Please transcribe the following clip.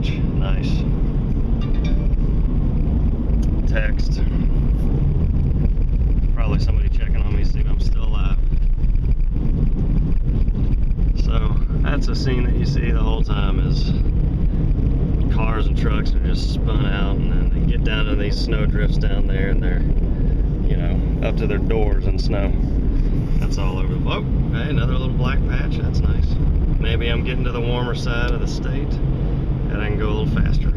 patch. Nice. Text. Probably somebody checking on me, see if I'm still alive. So that's a scene that you see the whole time, is cars and trucks are just spun out, and then they get down to these snow drifts down there, and they're, you know, up to their doors in snow. That's all over. Oh, hey, another little black patch. That's nice. Maybe I'm getting to the warmer side of the state, and I can go a little faster.